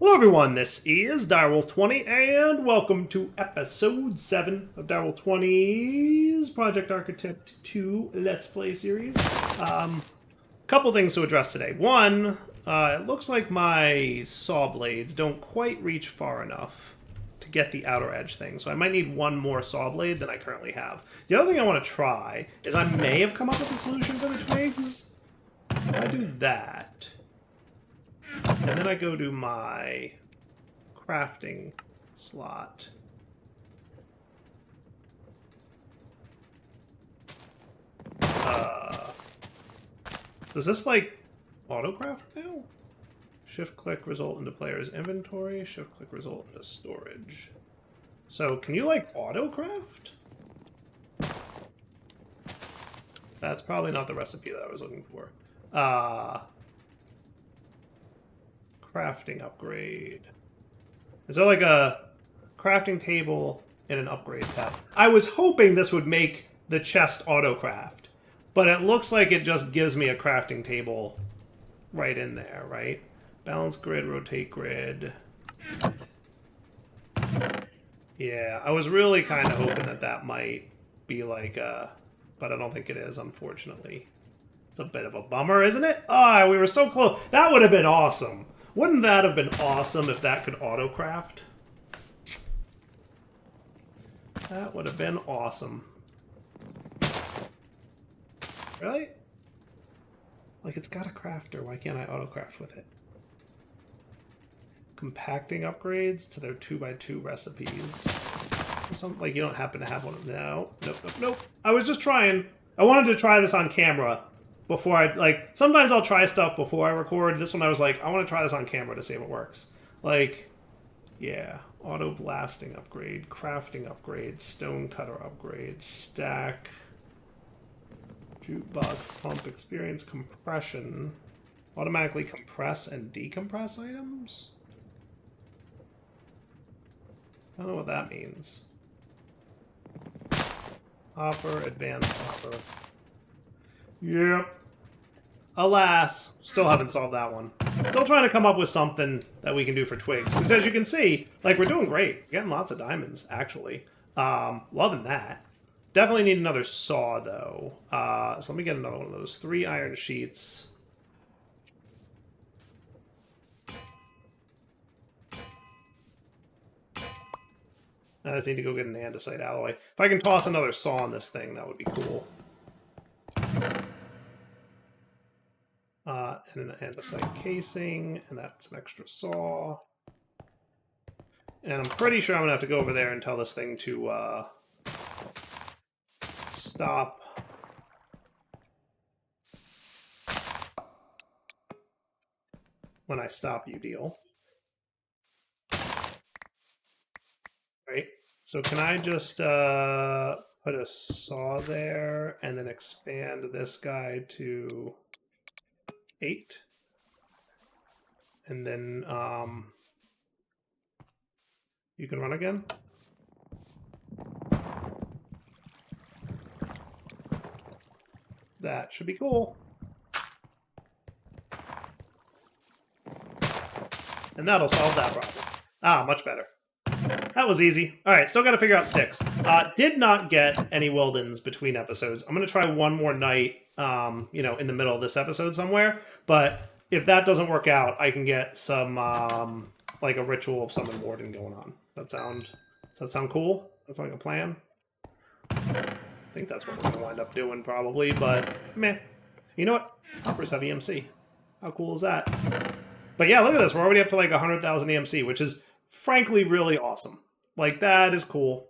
Hello everyone, this is Direwolf20 and welcome to episode 7 of Direwolf20's Project Architect 2 Let's Play series. Couple things to address today. One, it looks like my saw blades don't quite reach far enough to get the outer edge thing, so I might need one more saw blade than I currently have. The other thing I want to try is I may have come up with a solution for the twigs. If I do that, and then I go to my crafting slot. Does this, like, auto-craft now? Shift-click result into player's inventory, shift-click result into storage. So, can you, like, auto-craft? That's probably not the recipe that I was looking for. Crafting upgrade. Is there like a crafting table and an upgrade tab? I was hoping this would make the chest auto-craft, but it looks like it just gives me a crafting table right in there, right? Balance grid, rotate grid. Yeah, I was really kind of hoping that that might be like but I don't think it is, unfortunately. It's a bit of a bummer, isn't it? Ah, we were so close. That would have been awesome. Wouldn't that have been awesome if that could auto-craft? That would have been awesome. Really? Like, it's got a crafter. Why can't I auto-craft with it? Compacting upgrades to their 2x2 recipes. Something like you don't happen to have one of them. No. Nope, nope, nope. I was just trying. I wanted to try this on camera. Before I, like, sometimes I'll try stuff before I record. This one I was like, I want to try this on camera to see if it works. Like, yeah. Auto blasting upgrade, crafting upgrade, stone cutter upgrade, stack, jukebox, pump, experience, compression, automatically compress and decompress items? I don't know what that means. Hopper, advanced hopper. Yep. Alas, still haven't solved that one. Still trying to come up with something that we can do for twigs. Because as you can see, like, we're doing great. We're getting lots of diamonds, actually. Loving that. Definitely need another saw, though. So let me get another one of those. 3 iron sheets. I just need to go get an andesite alloy. If I can toss another saw on this thing, that would be cool. And an andesite casing, and that's an extra saw. And I'm pretty sure I'm going to have to go over there and tell this thing to stop. When I stop, you deal. Right? So can I just put a saw there and then expand this guy to 8? And then you can run again. That should be cool. And that'll solve that problem. Ah, much better. That was easy. All right, still got to figure out sticks. Did not get any Weldons between episodes. I'm going to try one more night, you know, in the middle of this episode somewhere. But if that doesn't work out, I can get some, like a ritual of Summon Warden going on. Does that sound cool? That's like a plan? I think that's what we're going to wind up doing, probably, but meh. You know what? Hoppers have EMC. How cool is that? But yeah, look at this. We're already up to like 100,000 EMC, which is frankly really awesome. Like, that is cool.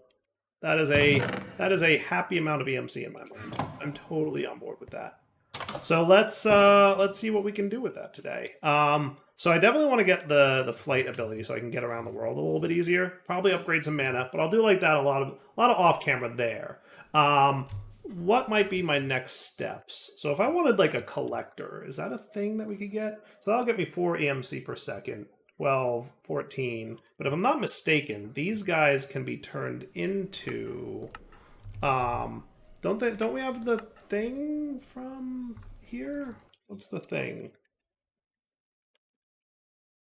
That is a happy amount of EMC in my mind. I'm totally on board with that. So let's see what we can do with that today. So I definitely want to get the flight ability so I can get around the world a little bit easier. Probably upgrade some mana, but I'll do like that a lot of off camera there. What might be my next steps? So if I wanted like a collector, is that a thing that we could get? So that'll get me 4 EMC per second. 12, 14. But if I'm not mistaken, these guys can be turned into don't we have the thing from here? What's the thing?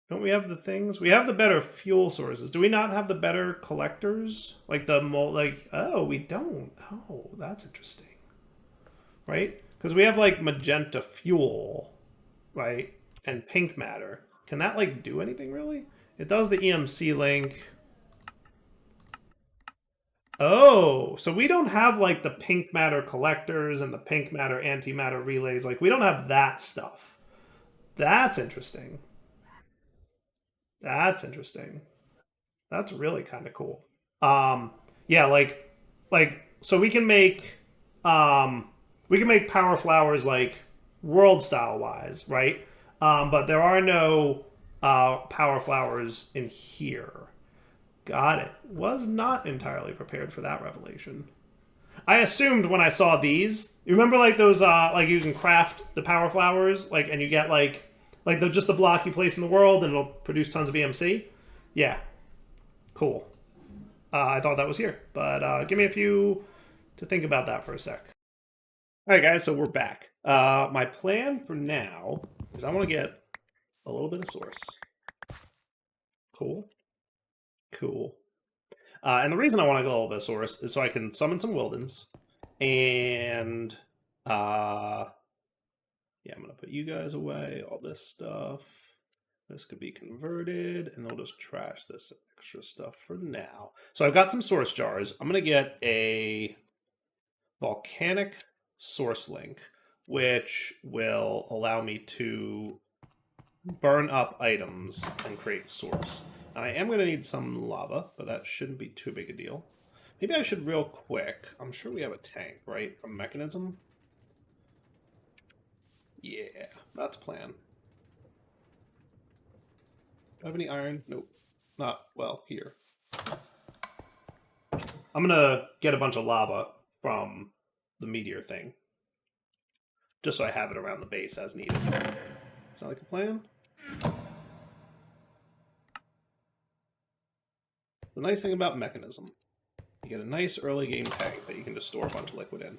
Don't we have the things? We have the better fuel sources. Do we not have the better collectors? Like the oh, we don't. Oh, that's interesting. Right? Because we have like magenta fuel, right? And pink matter. Can that like do anything really? It does the EMC link. Oh, so we don't have like the pink matter collectors and the pink matter antimatter relays. Like we don't have that stuff. That's interesting. That's interesting. That's really kind of cool. Um, yeah, so we can make power flowers like world style wise, right? But there are no power flowers in here. Got it. Was not entirely prepared for that revelation. I assumed when I saw these, you remember like those like you can craft the power flowers like and you get like just the block you place in the world and it'll produce tons of EMC. Yeah, cool. I thought that was here, but give me a few to think about that for a sec. All right, guys, so we're back. My plan for now is I want to get a little bit of source. Cool, cool. And the reason I want to get a little bit of source is so I can summon some Wildens, and yeah, I'm gonna put you guys away. All this stuff. This could be converted, and they'll just trash this extra stuff for now. So I've got some source jars. I'm gonna get a volcanic source link, which will allow me to burn up items and create source. I am going to need some lava, but that shouldn't be too big a deal. Maybe I should real quick. I'm sure we have a tank, right? A mechanism? Yeah, that's a plan. Do I have any iron? Nope. Not, well, here. I'm going to get a bunch of lava from the meteor thing. Just so I have it around the base as needed. Sound like a plan? The nice thing about mechanism, you get a nice early game tank that you can just store a bunch of liquid in.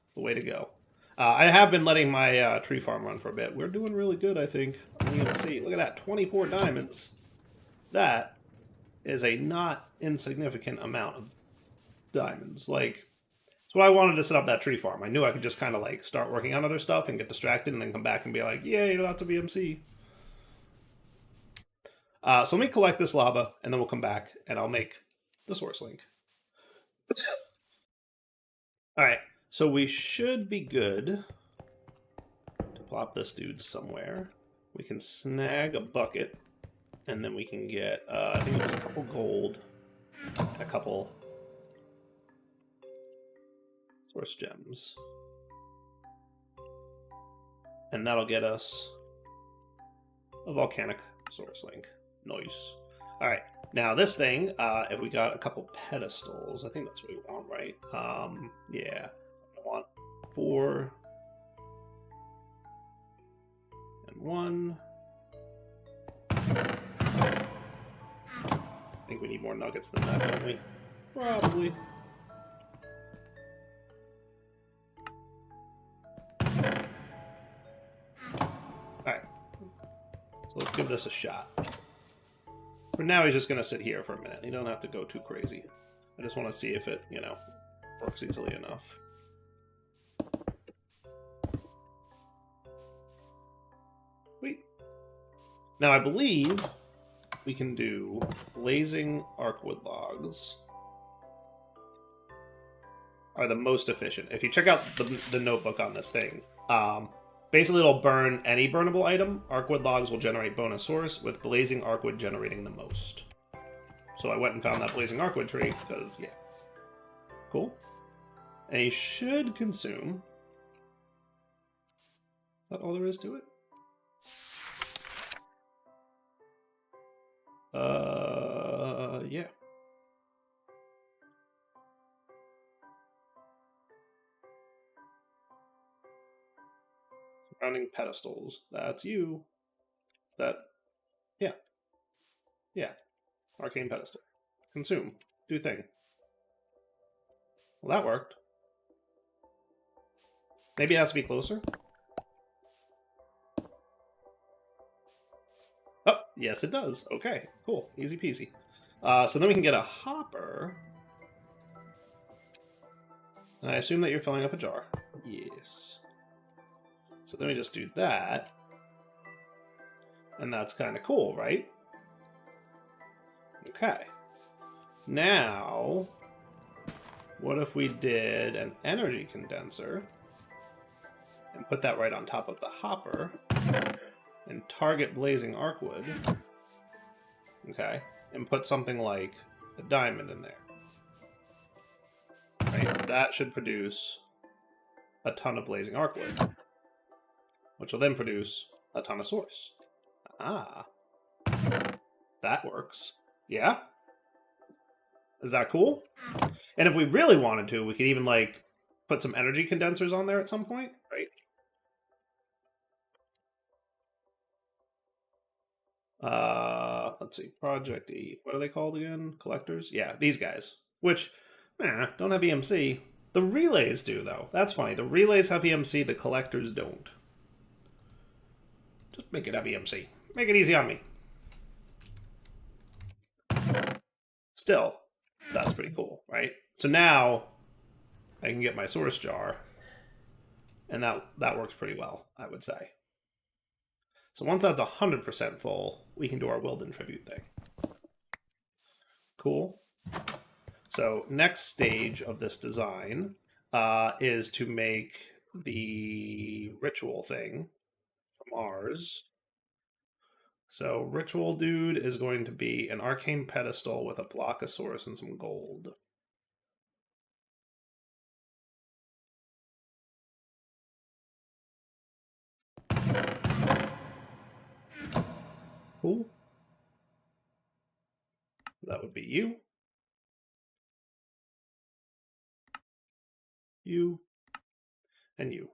It's the way to go. I have been letting my tree farm run for a bit. We're doing really good, I think. You can see, look at that, 24 diamonds. That is a not insignificant amount of diamonds. Like, so I wanted to set up that tree farm. I knew I could just kind of like start working on other stuff and get distracted and then come back and be like, yay, lots of EMC. So let me collect this lava and then we'll come back and I'll make the source link. All right, so we should be good to plop this dude somewhere. We can snag a bucket and then we can get, I think it was a couple gold and a couple source gems. And that'll get us a volcanic source link. Nice. All right. Now this thing, if we got a couple pedestals, I think that's what we want, right? Yeah. I want 4 and 1. I think we need more nuggets than that, don't we? Probably. Alright. So let's give this a shot. For now, he's just going to sit here for a minute. He doesn't have to go too crazy. I just want to see if it, you know, works easily enough. Wait. Now, I believe we can do blazing arcwood logs are the most efficient. If you check out the notebook on this thing, basically it'll burn any burnable item. Arcwood logs will generate bonus source, with blazing arcwood generating the most. So I went and found that blazing arcwood tree, because, yeah. Cool. And you should consume... Is that all there is to it? Yeah. Surrounding pedestals. That's you. That, yeah. Yeah. Arcane pedestal. Consume. Do thing. Well, that worked. Maybe it has to be closer. Oh, Yes, it does. Okay, cool. Easy peasy. So then we can get a hopper. And I assume that you're filling up a jar. Yes. So then we just do that. And that's kind of cool, right? Okay. Now, what if we did an energy condenser and put that right on top of the hopper and target blazing arcwood? Okay. And put something like a diamond in there. Right? That should produce a ton of blazing arcwood, which will then produce a ton of source. Ah. That works. Yeah? Is that cool? And if we really wanted to, we could even, like, put some energy condensers on there at some point, right? Let's see. Project E. What are they called again? Collectors? Yeah, these guys. Which, don't have EMC. The relays do, though. That's funny. The relays have EMC, the collectors don't. Just make it have EMC. Make it easy on me. Still, that's pretty cool, right? So now I can get my source jar, and that works pretty well, I would say. So once that's 100% full, we can do our Wilden tribute thing. Cool. So next stage of this design is to make the ritual thing from ours. So ritual dude is going to be an arcane pedestal with a block of source and some gold. Cool. That would be you. You. And you.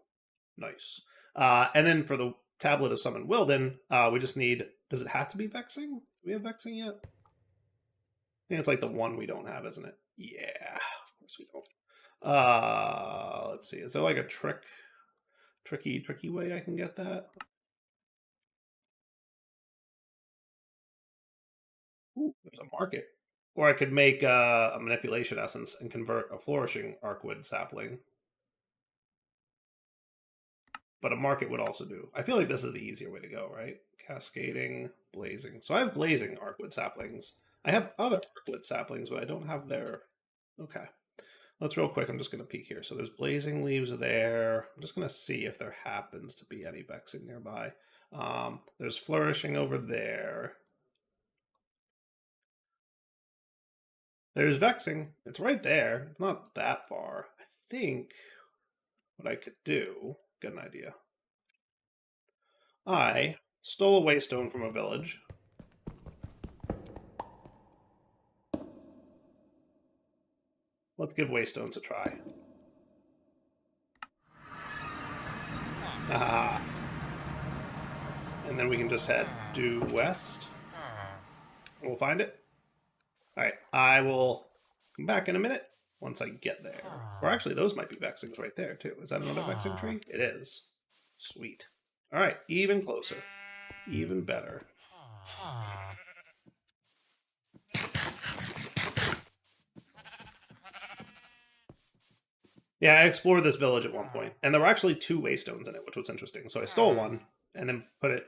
Nice. And then for the tablet of Summon Wilden, we just need... Does it have to be Vexing? Do we have Vexing yet? I think it's like the one we don't have, isn't it? Yeah, of course we don't. Let's see. Is there like a tricky way I can get that? Ooh, there's a market. Or I could make a manipulation essence and convert a flourishing arcwood sapling. But a market would also do. I feel like this is the easier way to go, right? Cascading, blazing. So I have blazing arcwood saplings. I have other arcwood saplings, but I don't have their... Okay. Let's real quick. I'm just going to peek here. So there's blazing leaves there. I'm just going to see if there happens to be any vexing nearby. There's flourishing over there. There's vexing. It's right there. It's not that far. I think what I could do, get an idea. I stole a waystone from a village. Let's give waystones a try. Ah. And then we can just head due west. We'll find it. All right, I will come back in a minute once I get there. Or actually, those might be vexings right there, too. Is that another vexing tree? It is. Sweet. All right, even closer. Even better. Yeah, I explored this village at one point, and there were actually 2 waystones in it, which was interesting. So I stole one and then put it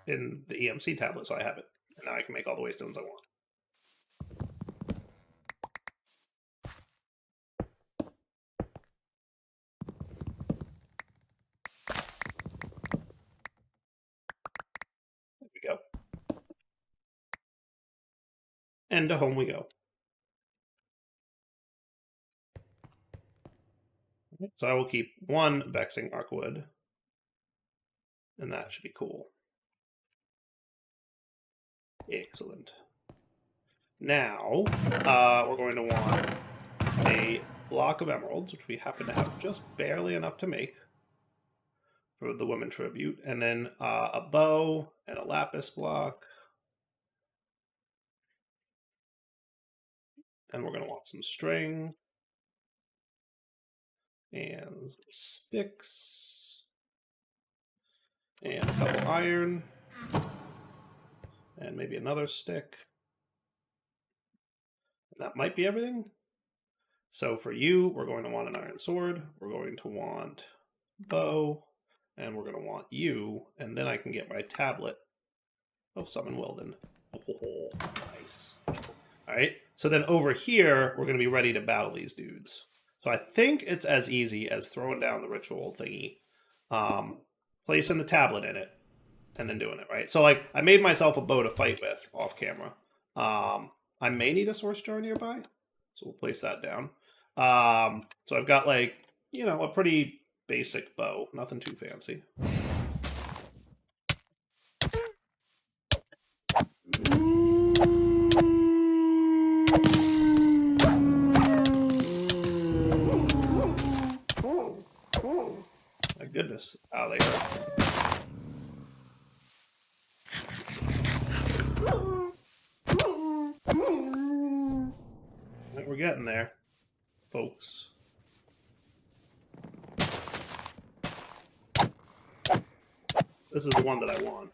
in the EMC tablet, so I have it. And now I can make all the waystones I want. There we go. And to home we go. So I will keep 1 vexing arcwood, and that should be cool. Excellent. Now, we're going to want a block of emeralds, which we happen to have just barely enough to make for the women tribute, and then a bow and a lapis block. And we're going to want some string and sticks and a couple iron. And maybe another stick. And that might be everything. So for you, we're going to want an iron sword. We're going to want bow. And we're going to want you. And then I can get my tablet of Summon Wilden. Oh, nice. All right. So then over here, we're going to be ready to battle these dudes. So I think it's as easy as throwing down the ritual thingy, placing the tablet in it, and then doing it, right? So like I made myself a bow to fight with off camera. I may need a source jar nearby, so we'll place that down. So I've got like, you know, a pretty basic bow, nothing too fancy. My goodness, oh, they are. We're getting there, folks. This is the one that I want.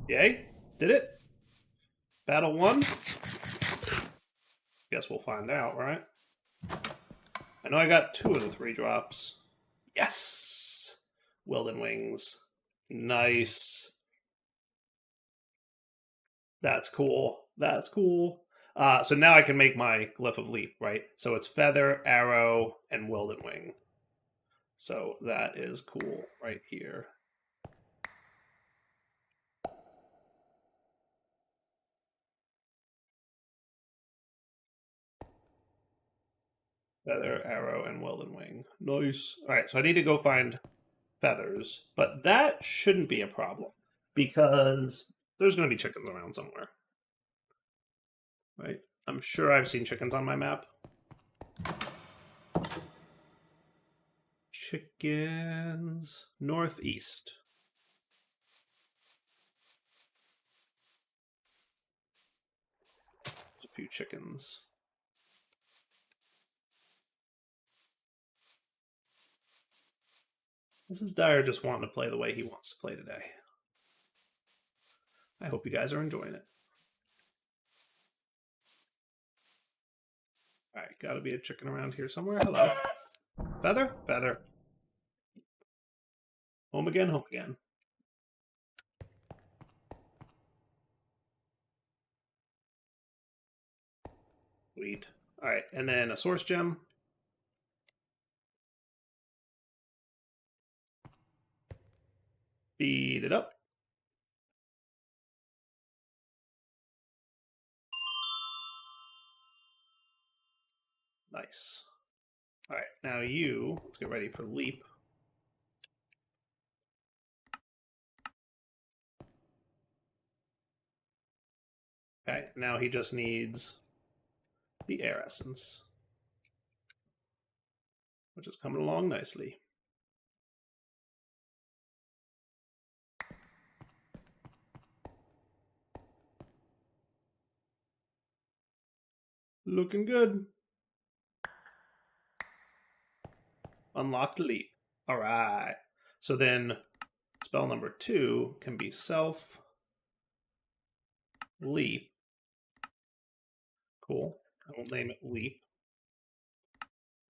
Yay? Did it? Battle 1? Guess we'll find out, right? I know I got 2 of the 3 drops. Yes! Wilden Wings. Nice. That's cool. That's cool. So now I can make my Glyph of Leap, right? So it's Feather, Arrow, and Wilden Wing. So that is cool right here. Feather, Arrow, and Wilden Wing. Nice. All right, so I need to go find feathers, but that shouldn't be a problem because there's going to be chickens around somewhere. Right? I'm sure I've seen chickens on my map. Chickens. Northeast. There's a few chickens. This is Dyer just wanting to play the way he wants to play today. I hope you guys are enjoying it. All right, gotta be a chicken around here somewhere. Hello. Feather? Feather. Home again, home again. Sweet. All right, and then a source gem. Speed it up. Nice. All right, now you, let's get ready for leap. Okay, now he just needs the air essence, which is coming along nicely. Looking good. Unlocked leap. All right. So then spell number 2 can be self leap. Cool. I will name it leap.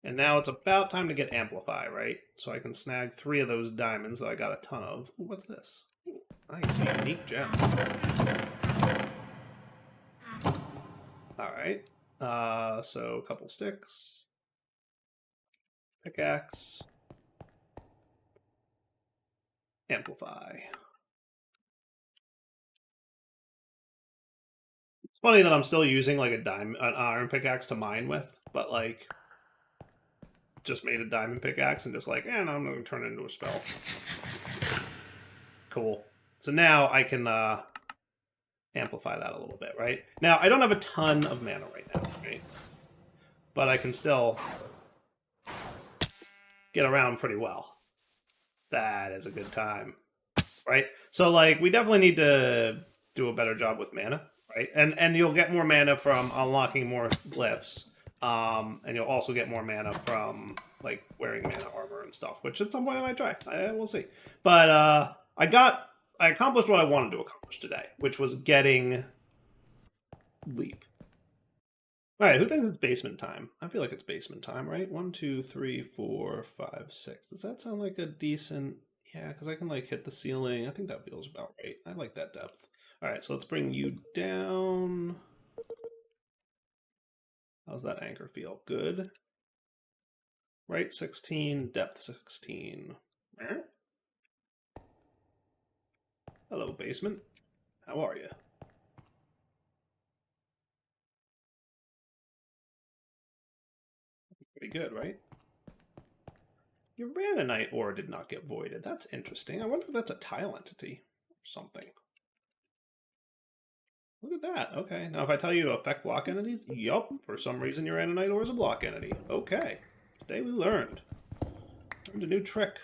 And now it's about time to get amplify, right? So I can snag 3 of those diamonds that I got a ton of. Ooh, what's this? Ooh, nice, unique gem. All right. So a couple sticks. Pickaxe. Amplify. It's funny that I'm still using like an iron pickaxe to mine with, but like just made a diamond pickaxe and just like, no, I'm going to turn it into a spell. Cool. So now I can amplify that a little bit, right? Now, I don't have a ton of mana right now, right? But I can still get around pretty well. That is a good time, right? So, like, we definitely need to do a better job with mana, right? And you'll get more mana from unlocking more glyphs. And you'll also get more mana from like wearing mana armor and stuff, which at some point I might try. We'll see. But I accomplished what I wanted to accomplish today, which was getting Leap. All right, who thinks it's basement time? I feel like it's basement time, right? 1, 2, 3, 4, 5, 6. Does that sound like a decent? Yeah, because I can like hit the ceiling. I think that feels about right. I like that depth. All right, so let's bring you down. How's that anchor feel? Good. Right 16, depth 16. Hello, basement. How are you? Pretty good, right? Your Ranonite ore did not get voided. That's interesting. I wonder if that's a tile entity or something. Look at that. Okay. Now, if I tell you to affect block entities, yup, for some reason your Ranonite ore is a block entity. Okay. Today we learned. Learned a new trick.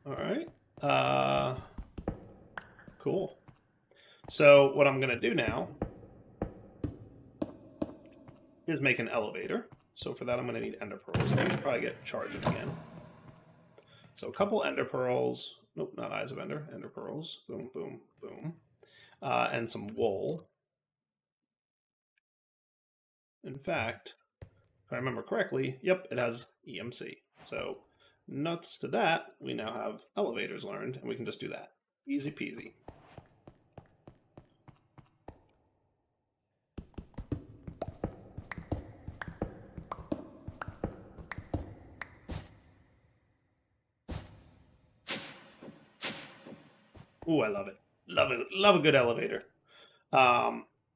All right. Cool. So what I'm going to do now is make an elevator. So for that, I'm going to need ender pearls. I should probably get charged again. So a couple ender pearls. Nope, not eyes of ender. Ender pearls. Boom, boom, boom. And some wool. In fact, if I remember correctly, yep, it has EMC. So nuts to that, we now have elevators learned, and we can just do that. Easy peasy. Ooh, I love it. Love it. Love a good elevator.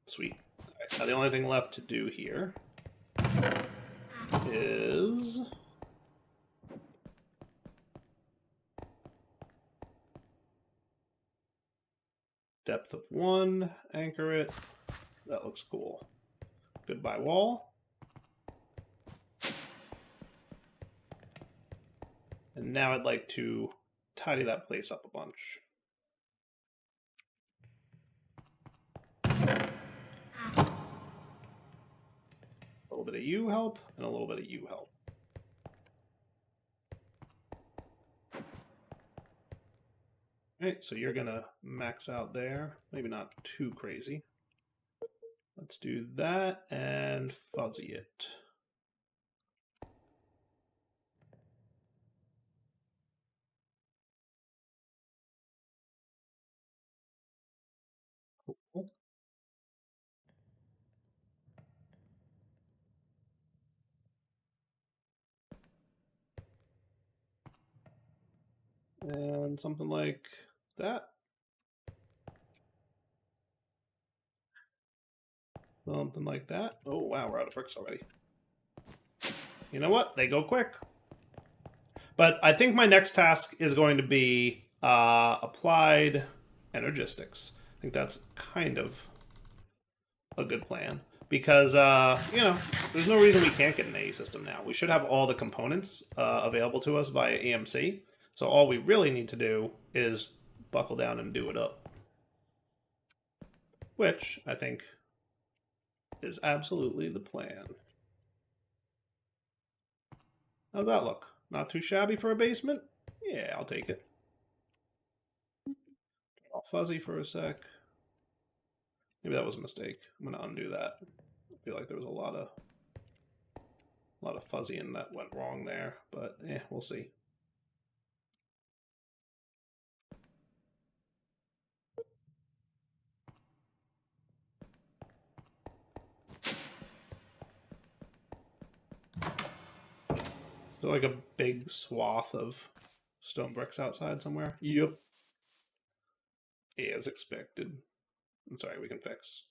Sweet. Right, now the only thing left to do here is depth of 1, anchor it. That looks cool. Goodbye wall. And now I'd like to tidy that place up a bunch. A little bit of you help, and a little bit of you help. All right, so you're gonna max out there. Maybe not too crazy. Let's do that and fuzzy it. Cool. And something like that. Something like that. Oh, wow, we're out of bricks already. You know what? They go quick. But I think my next task is going to be applied energistics. I think that's kind of a good plan. Because, you know, there's no reason we can't get an AE system now. We should have all the components available to us via EMC. So all we really need to do is buckle down and do it up. Which, I think, is absolutely the plan. How's that look? Not too shabby for a basement? Yeah, I'll take it. All fuzzy for a sec. Maybe that was a mistake. I'm going to undo that. I feel like there was a lot of fuzzying that went wrong there, but we'll see. Is there like a big swath of stone bricks outside somewhere? Yep. As expected. I'm sorry, we can fix.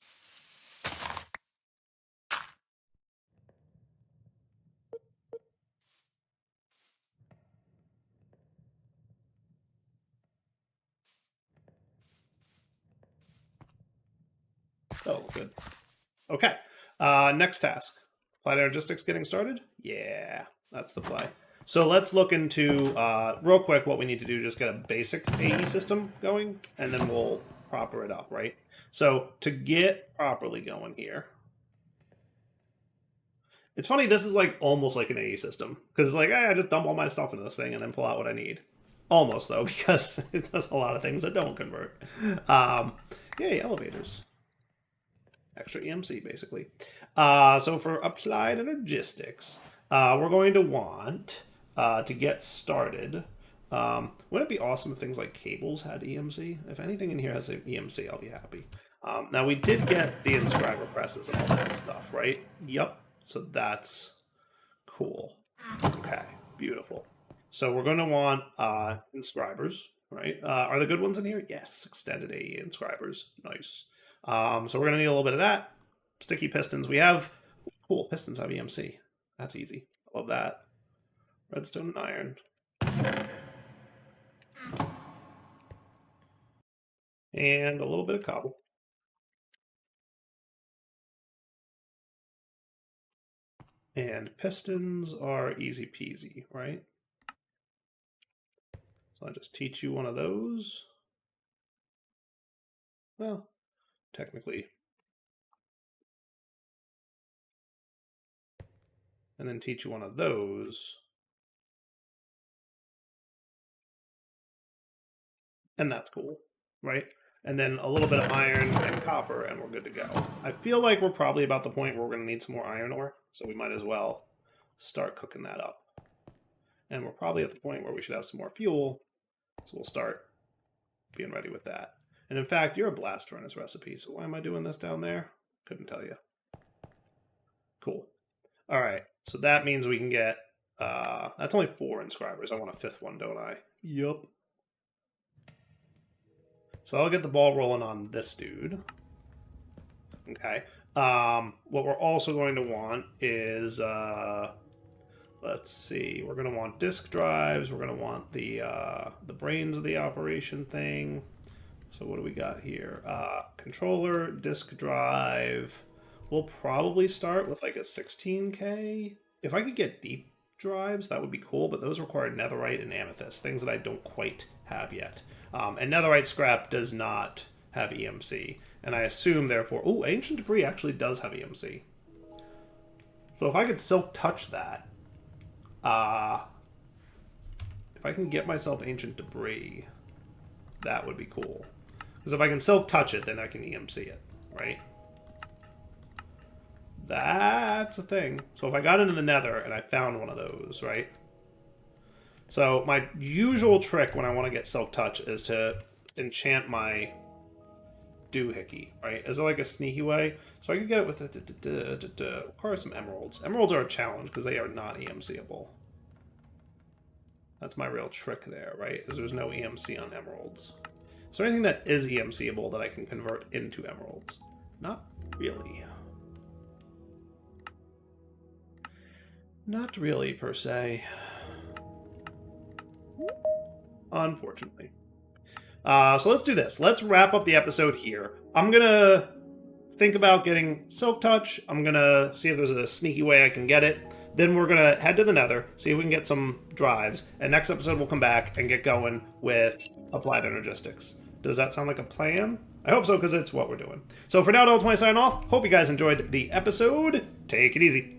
Oh, good. Okay. Next task. Applied Energistics getting started? Yeah, that's the play. So let's look into, real quick, what we need to do. Just get a basic AE system going, and then we'll proper it up, right? So to get properly going here, it's funny, this is like almost like an AE system, because it's like, I just dump all my stuff into this thing and then pull out what I need. Almost, though, because it does a lot of things that don't convert. Yay, elevators. Extra EMC, basically. So for applied energistics, we're going to want, to get started, wouldn't it be awesome if things like cables had EMC? If anything in here has an EMC, I'll be happy. Now, we did get the inscriber presses and all that stuff, right? Yep. So that's cool. Okay, beautiful. So we're going to want inscribers, right? Are the good ones in here? Yes, extended AE inscribers. Nice. So we're going to need a little bit of that. Sticky pistons. We have... Cool, pistons have EMC. That's easy. I love that. Redstone and iron. And a little bit of cobble. And pistons are easy peasy, right? So I'll just teach you one of those. Well, technically. And then teach you one of those. And that's cool, right? And then a little bit of iron and copper, and we're good to go. I feel like we're probably about the point where we're going to need some more iron ore, so we might as well start cooking that up. And we're probably at the point where we should have some more fuel, so we'll start being ready with that. And in fact, you're a blast furnace recipe, so why am I doing this down there? Couldn't tell you. Cool. All right, so that means we can get, that's only 4 inscribers. I want a 5th one, don't I? Yup. So I'll get the ball rolling on this dude. Okay. What we're also going to want is, let's see, we're going to want disk drives. We're going to want the brains of the operation thing. So what do we got here? Controller, disk drive. We'll probably start with like a 16K. If I could get deep drives, that would be cool, but those require netherite and amethyst, things that I don't quite have yet. And netherite scrap does not have EMC, and I assume, therefore... Oh, ancient debris actually does have EMC. So if I could silk touch that, if I can get myself ancient debris, that would be cool. Because if I can silk touch it, then I can EMC it, right? That's a thing. So if I got into the nether and I found one of those, right? So my usual trick when I want to get silk touch is to enchant my doohickey, right? Is there like a sneaky way? So I could get it with the require some emeralds. Emeralds are a challenge because they are not EMCable. That's my real trick there, right? Is there's no EMC on emeralds. Is there anything that is EMCable that I can convert into emeralds? Not really. Not really, per se. Unfortunately. So let's do this. Let's wrap up the episode here. I'm going to think about getting Silk Touch. I'm going to see if there's a sneaky way I can get it. Then we're going to head to the nether, see if we can get some drives. And next episode we'll come back and get going with Applied Energistics. Does that sound like a plan? I hope so, because it's what we're doing. So for now, Double20 sign off. Hope you guys enjoyed the episode. Take it easy.